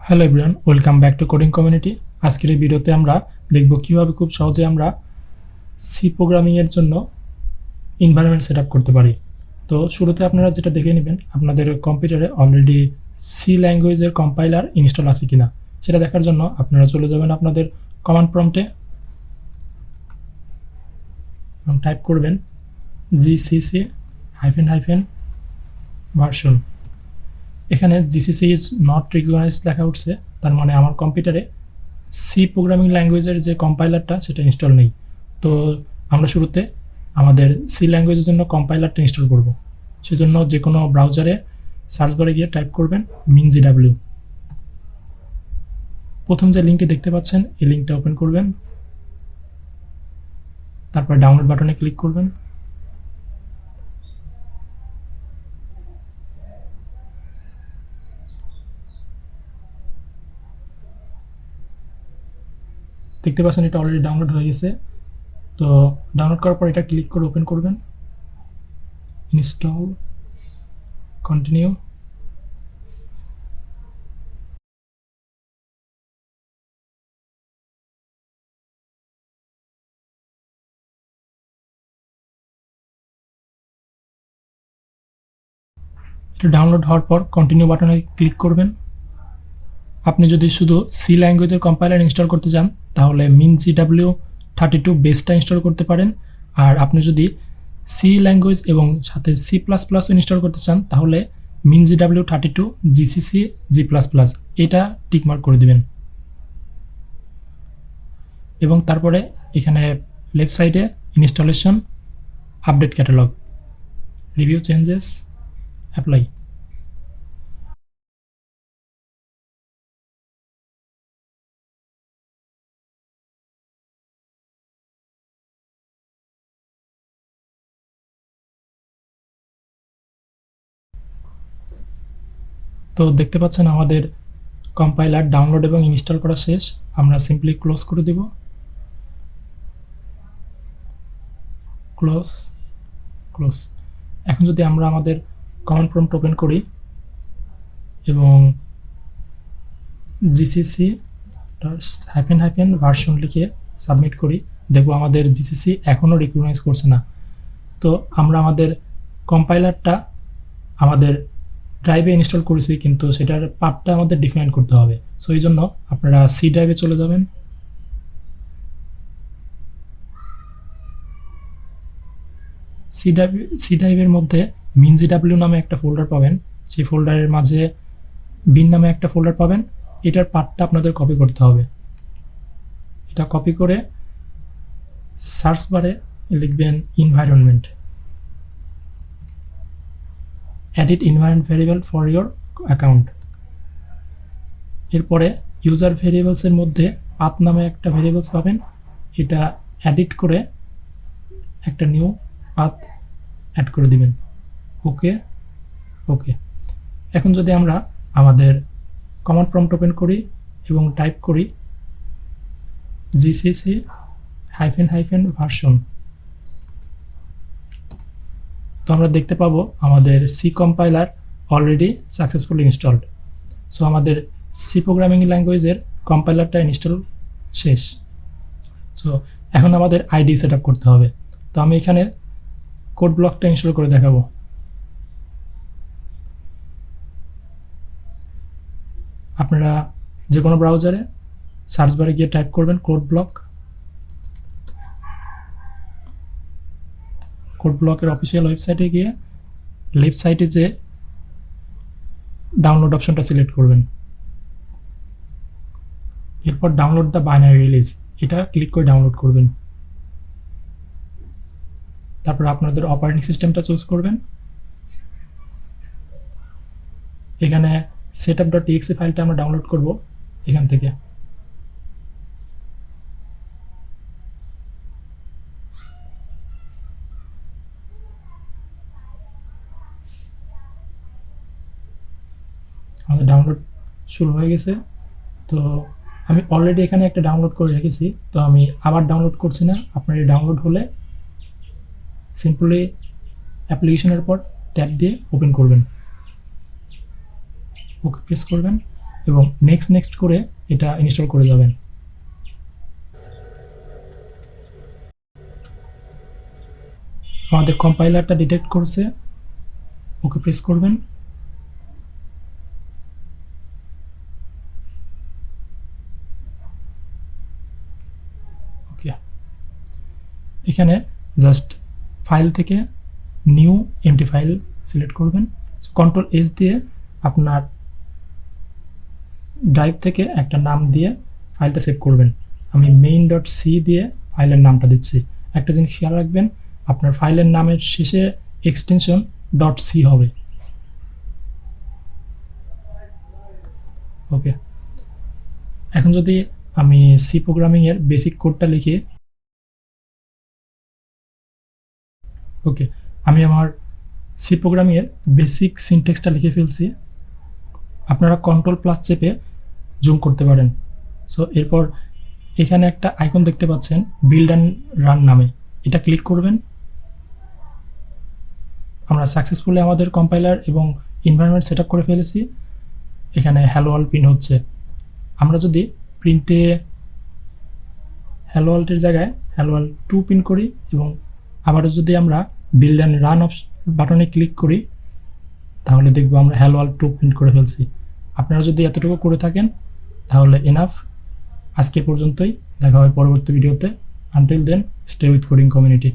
Hello everyone, welcome back to coding community. আজকের এই ভিডিওতে আমরা দেখব কীভাবে খুব সহজে আমরা সি প্রোগ্রামিংয়ের জন্য এনভায়রনমেন্ট সেট আপ করতে পারি। তো শুরুতে আপনারা যেটা দেখে নেবেন, আপনাদের কম্পিউটারে অলরেডি সি ল্যাঙ্গুয়েজের কম্পাইলার ইনস্টল আছে কিনা সেটা দেখার জন্য আপনারা চলে যাবেন আপনাদের কমান্ড প্রম্পটে এবং টাইপ করবেন জিসিসি -- ভার্সন। এখানে জিসিসি ইজ নট রিকগনাইজড লেখা উঠছে, তার মানে আমার কম্পিউটারে সি প্রোগ্রামিং ল্যাঙ্গুয়েজের যে কম্পাইলারটা সেটা ইনস্টল নেই। তো আমরা শুরুতে আমাদের সি ল্যাঙ্গুয়েজের জন্য কম্পাইলারটা ইনস্টল করব। সেজন্য যে কোনো ব্রাউজারে সার্চ বারে গিয়ে টাইপ করবেন minzw। প্রথম যে লিঙ্কটি দেখতে পাচ্ছেন এই লিঙ্কটা ওপেন করবেন, তারপর ডাউনলোড বাটনে ক্লিক করবেন। দেখতে পাচ্ছেন এটা অলরেডি ডাউনলোড হয়ে গেছে। তো ডাউনলোড করার পর এটা ক্লিক করে ওপেন করবেন, ইনস্টল, কন্টিনিউ। এটা ডাউনলোড হওয়ার পর কন্টিনিউ বাটনে ক্লিক করবেন। আপনি যদি শুধু সি ল্যাঙ্গুয়েজের কম্পাইলার ইনস্টল করতে চান তাহলে minzw32 বেসটা ইনস্টল করতে পারেন। আর আপনি যদি সি ল্যাঙ্গুয়েজ এবং সাথে C++ ইনস্টল করতে চান তাহলে minzw32 জিসিসি G++ এটা টিকমার্ক করে দিবেন। এবং তারপরে এখানে লেফট সাইডে installation, update catalogue, review changes, apply. তো দেখতে পাচ্ছেন আমাদের কম্পাইলার ডাউনলোড এবং ইনস্টল করা শেষ। আমরা সিম্পলি ক্লোজ করে দেব, ক্লোজ, ক্লোজ। এখন যদি আমরা আমাদের কমান্ড প্রম্পট ওপেন করি এবং জিসিসি ভার্সন লিখে সাবমিট করি, দেখব আমাদের জিসিসি এখনও রিকগনাইজ করছে না। তো আমরা আমাদের কম্পাইলারটা আমাদের ড্রাইভে ইনস্টল করেছি, কিন্তু সেটার পাথটা আমাদের ডিফাইন করতে হবে। সো এই জন্য আপনারা সি ড্রাইভে চলে যাবেন। সি ড্রাইভের মধ্যে minzw নামে একটা ফোল্ডার পাবেন। সেই ফোল্ডারের মাঝে বিন নামে একটা ফোল্ডার পাবেন। এটার পাথটা আপনাদের কপি করতে হবে। এটা কপি করে সার্চ বারে লিখবেন environment, edit environment variable for your account. এরপরে ইউজার ভেরিয়েবলসের মধ্যে পাথ নামে একটা ভেরিয়েবলস পাবেন। এটা এডিট করে একটা নিউ পাথ অ্যাড করে দিবেন। ওকে, ওকে। এখন যদি আমরা আমাদের কমান্ড প্রম্পট ওপেন করি এবং টাইপ করি জিসিসি ভার্সন, তো আমরা দেখতে পাবো আমাদের C compiler already successfully installed. So আমাদের সি প্রোগ্রামিং ল্যাঙ্গুয়েজের কম্পাইলারটা ইনস্টল শেষ। সো এখন আমাদের আইডি সেট আপ করতে হবে। তো আমি এখানে কোড ব্লকটা ইনস্টল করে দেখাবো। আপনারা যে কোনো ব্রাউজারে সার্চ বারে গিয়ে টাইপ করবেন কোড ব্লকের অফিসিয়াল ওয়েবসাইটে গিয়ে লেফট সাইডে যে ডাউনলোড অপশনটা সিলেক্ট করবেন। এরপর ডাউনলোড দ্য বাইনারি রিলিজ এটা ক্লিক করে ডাউনলোড করবেন। তারপর আপনাদের অপারেটিং সিস্টেমটা চুজ করবেন। এখানে setup.exe ফাইলটা আমরা ডাউনলোড করব এখান থেকে। আমাদের ডাউনলোড শুরু হয়ে গেছে। তো আমি অলরেডি এখানে একটা ডাউনলোড করে রেখেছি, তো আমি আবার ডাউনলোড করছি না। আপনার এই ডাউনলোড হলে সিম্পলি অ্যাপ্লিকেশনের পর ট্যাব দিয়ে ওপেন করবেন, ওকে প্রেস করবেন এবং নেক্সট করে এটা ইনস্টল করে যাবেন। আমাদের কম্পাইলারটা ডিটেক্ট করছে, ওকে প্রেস করবেন। ওকে, এখানে জাস্ট ফাইল থেকে নিউ এমটি ফাইল সিলেক্ট করবেন। কন্ট্রোল এস দিয়ে আপনার ড্রাইভ থেকে একটা নাম দিয়ে ফাইলটা সেভ করবেন। আমি main.c দিয়ে ফাইলের নামটা দিচ্ছি। একটা জিনিস খেয়াল রাখবেন, আপনার ফাইলের নামের শেষে এক্সটেনশন .c হবে। ওকে, এখন যদি আমি সি প্রোগ্রামিংয়ের বেসিক কোডটা লিখি, ওকে, আমি আমার সি প্রোগ্রামিংয়ের বেসিক সিনট্যাক্সটা লিখে ফেলছি। আপনারা কন্ট্রোল+ চেপে জুম করতে পারেন। সো এরপর এখানে একটা আইকন দেখতে পাচ্ছেন বিল্ড অ্যান্ড রান নামে, এটা ক্লিক করবেন। আমরা সাকসেসফুলি আমাদের কম্পাইলার এবং এনভায়রনমেন্ট সেট আপ করে ফেলেছি। এখানে হ্যালো ওয়ার্ল্ড প্রিন্ট হচ্ছে। আমরা যদি প্রিন্টে হ্যালো ওয়ার্ল্ডের জায়গায় হ্যালো ওয়ার্ল্ড 2 প্রিন্ট করি এবং আবারও যদি আমরা বিল্ড অ্যান্ড রান বাটনে ক্লিক করি, তাহলে দেখবো আমরা হ্যালো ওয়ার্ল্ড 2 প্রিন্ট করে ফেলছি। আপনারা যদি এতটুকু করে থাকেন তাহলে এনাফ। আজকে পর্যন্তই, দেখা হয় পরবর্তী ভিডিওতে। Until then, stay with coding community.